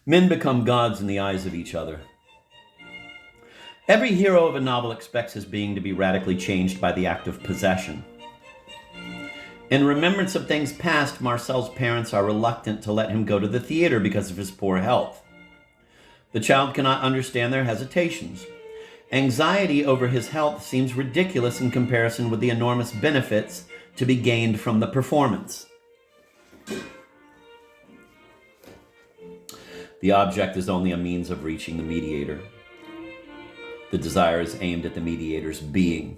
Men become gods in the eyes of each other. Every hero of a novel expects his being to be radically changed by the act of possession. In remembrance of things past, Marcel's parents are reluctant to let him go to the theater because of his poor health. The child cannot understand their hesitations. Anxiety over his health seems ridiculous in comparison with the enormous benefits to be gained from the performance. The object is only a means of reaching the mediator. The desire is aimed at the mediator's being.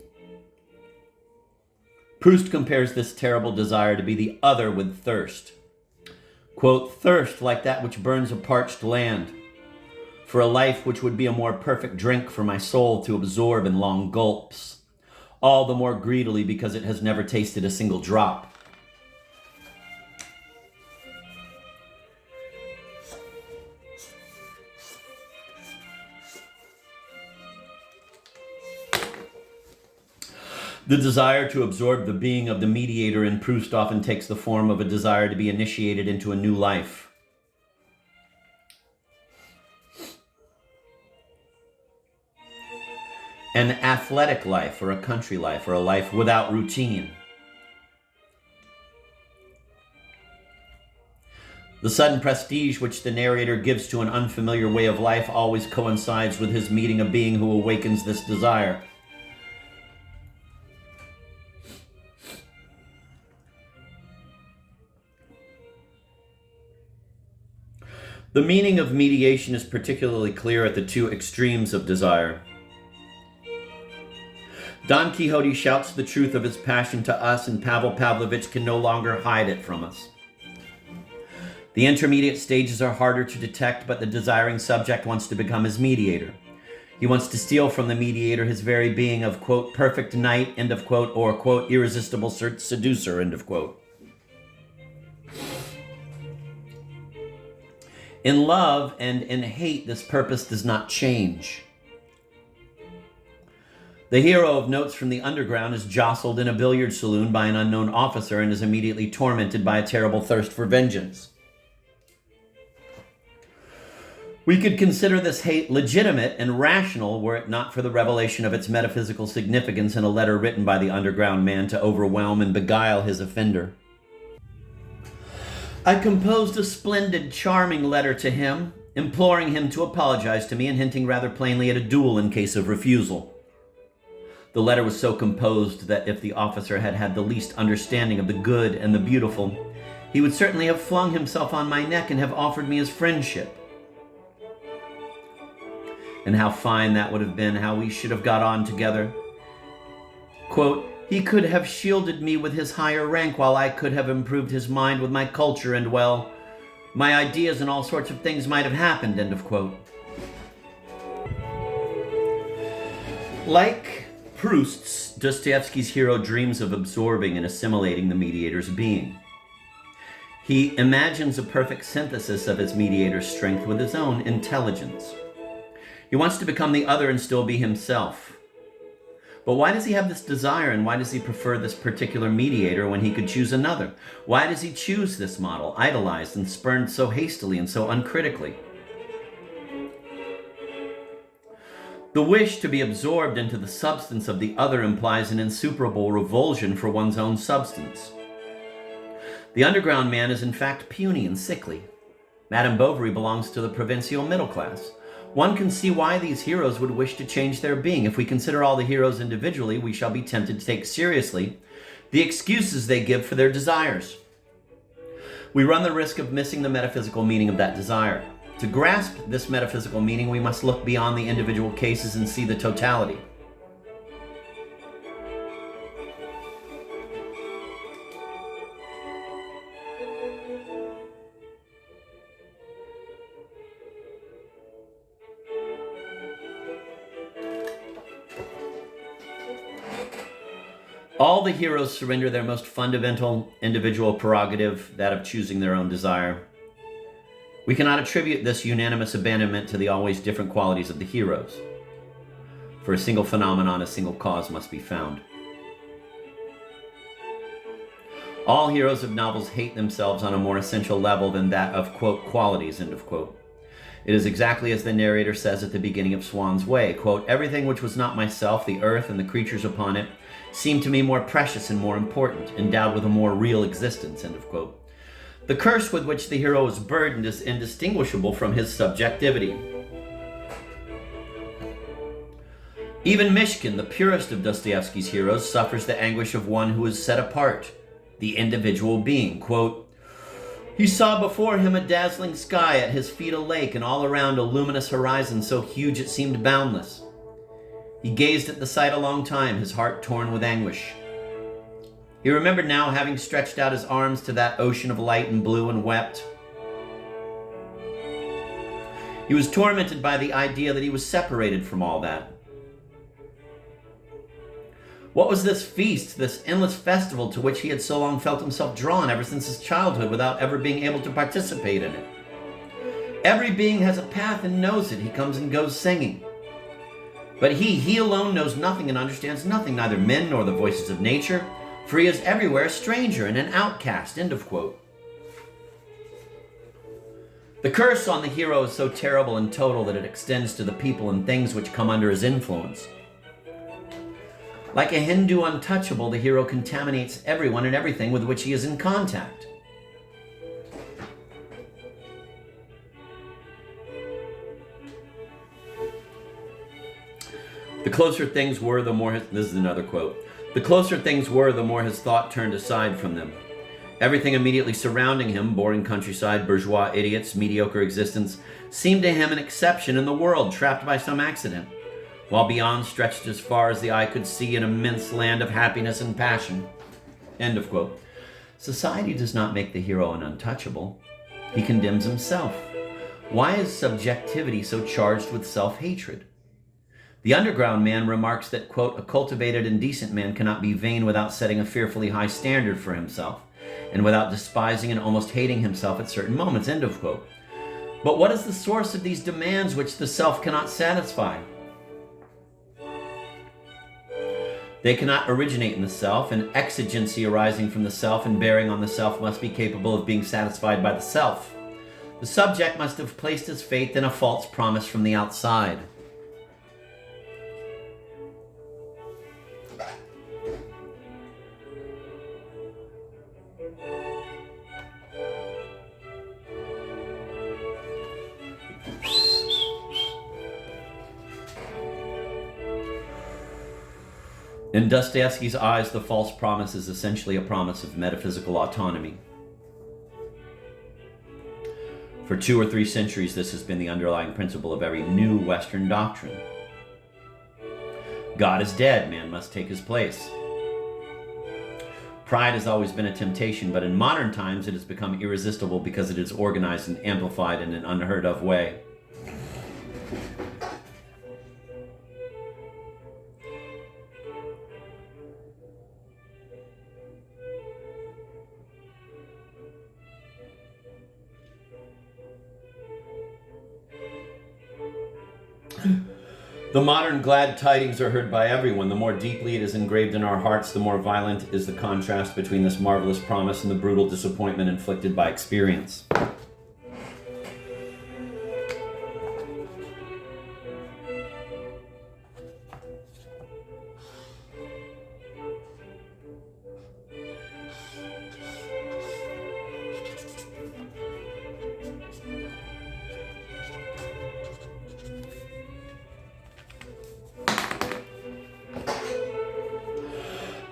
Proust compares this terrible desire to be the other with thirst. Quote, "Thirst like that which burns a parched land, for a life which would be a more perfect drink for my soul to absorb in long gulps, all the more greedily because it has never tasted a single drop." The desire to absorb the being of the mediator in Proust often takes the form of a desire to be initiated into a new life. An athletic life, or a country life, or a life without routine. The sudden prestige which the narrator gives to an unfamiliar way of life always coincides with his meeting a being who awakens this desire. The meaning of mediation is particularly clear at the two extremes of desire. Don Quixote shouts the truth of his passion to us, and Pavel Pavlovich can no longer hide it from us. The intermediate stages are harder to detect, but the desiring subject wants to become his mediator. He wants to steal from the mediator his very being of, quote, perfect knight, end of quote, or, quote, irresistible seducer, end of quote. In love and in hate, this purpose does not change. The hero of Notes from the Underground is jostled in a billiard saloon by an unknown officer and is immediately tormented by a terrible thirst for vengeance. We could consider this hate legitimate and rational were it not for the revelation of its metaphysical significance in a letter written by the underground man to overwhelm and beguile his offender. I composed a splendid, charming letter to him, imploring him to apologize to me and hinting rather plainly at a duel in case of refusal. The letter was so composed that if the officer had had the least understanding of the good and the beautiful, he would certainly have flung himself on my neck and have offered me his friendship. And how fine that would have been, how we should have got on together. Quote, "He could have shielded me with his higher rank, while I could have improved his mind with my culture, and, well, my ideas and all sorts of things might have happened," end of quote. Like Proust's, Dostoevsky's hero dreams of absorbing and assimilating the mediator's being. He imagines a perfect synthesis of his mediator's strength with his own intelligence. He wants to become the other and still be himself. But why does he have this desire, and why does he prefer this particular mediator when he could choose another? Why does he choose this model, idolized and spurned so hastily and so uncritically? The wish to be absorbed into the substance of the other implies an insuperable revulsion for one's own substance. The underground man is in fact puny and sickly. Madame Bovary belongs to the provincial middle class. One can see why these heroes would wish to change their being. If we consider all the heroes individually, we shall be tempted to take seriously the excuses they give for their desires. We run the risk of missing the metaphysical meaning of that desire. To grasp this metaphysical meaning, we must look beyond the individual cases and see the totality. All the heroes surrender their most fundamental individual prerogative, that of choosing their own desire. We cannot attribute this unanimous abandonment to the always different qualities of the heroes. For a single phenomenon, a single cause must be found. All heroes of novels hate themselves on a more essential level than that of, quote, qualities, end of quote. It is exactly as the narrator says at the beginning of Swan's Way, quote, "Everything which was not myself, the earth and the creatures upon it, seemed to me more precious and more important, endowed with a more real existence," end of quote. The curse with which the hero is burdened is indistinguishable from his subjectivity. Even Mishkin, the purest of Dostoevsky's heroes, suffers the anguish of one who is set apart, the individual being. Quote, "He saw before him a dazzling sky, at his feet a lake, and all around a luminous horizon so huge it seemed boundless. He gazed at the sight a long time, his heart torn with anguish. He remembered now having stretched out his arms to that ocean of light and blue and wept. He was tormented by the idea that he was separated from all that. What was this feast, this endless festival to which he had so long felt himself drawn ever since his childhood without ever being able to participate in it? Every being has a path and knows it. He comes and goes singing. But he alone knows nothing and understands nothing, neither men nor the voices of nature, for he is everywhere a stranger and an outcast," end of quote. The curse on the hero is so terrible and total that it extends to the people and things which come under his influence. Like a Hindu untouchable, the hero contaminates everyone and everything with which he is in contact. The closer things were, the more this is another quote. "The closer things were, the more his thought turned aside from them. Everything immediately surrounding him, boring countryside, bourgeois idiots, mediocre existence, seemed to him an exception in the world, trapped by some accident, while beyond stretched as far as the eye could see an immense land of happiness and passion," end of quote. Society does not make the hero an untouchable. He condemns himself. Why is subjectivity so charged with self-hatred? The underground man remarks that, quote, "A cultivated and decent man cannot be vain without setting a fearfully high standard for himself, and without despising and almost hating himself at certain moments," end of quote. But what is the source of these demands which the self cannot satisfy? They cannot originate in the self. An exigency arising from the self and bearing on the self must be capable of being satisfied by the self. The subject must have placed his faith in a false promise from the outside. In Dostoevsky's eyes, the false promise is essentially a promise of metaphysical autonomy. For 2 or 3 centuries, this has been the underlying principle of every new Western doctrine. God is dead, man must take his place. Pride has always been a temptation, but in modern times it has become irresistible because it is organized and amplified in an unheard of way. The modern glad tidings are heard by everyone. The more deeply it is engraved in our hearts, the more violent is the contrast between this marvelous promise and the brutal disappointment inflicted by experience.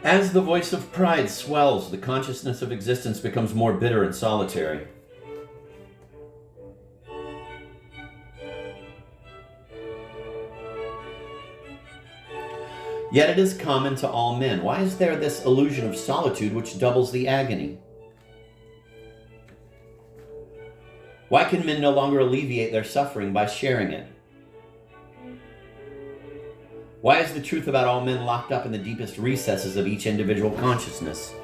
As the voice of pride swells, the consciousness of existence becomes more bitter and solitary. Yet it is common to all men. Why is there this illusion of solitude which doubles the agony? Why can men no longer alleviate their suffering by sharing it? Why is the truth about all men locked up in the deepest recesses of each individual consciousness?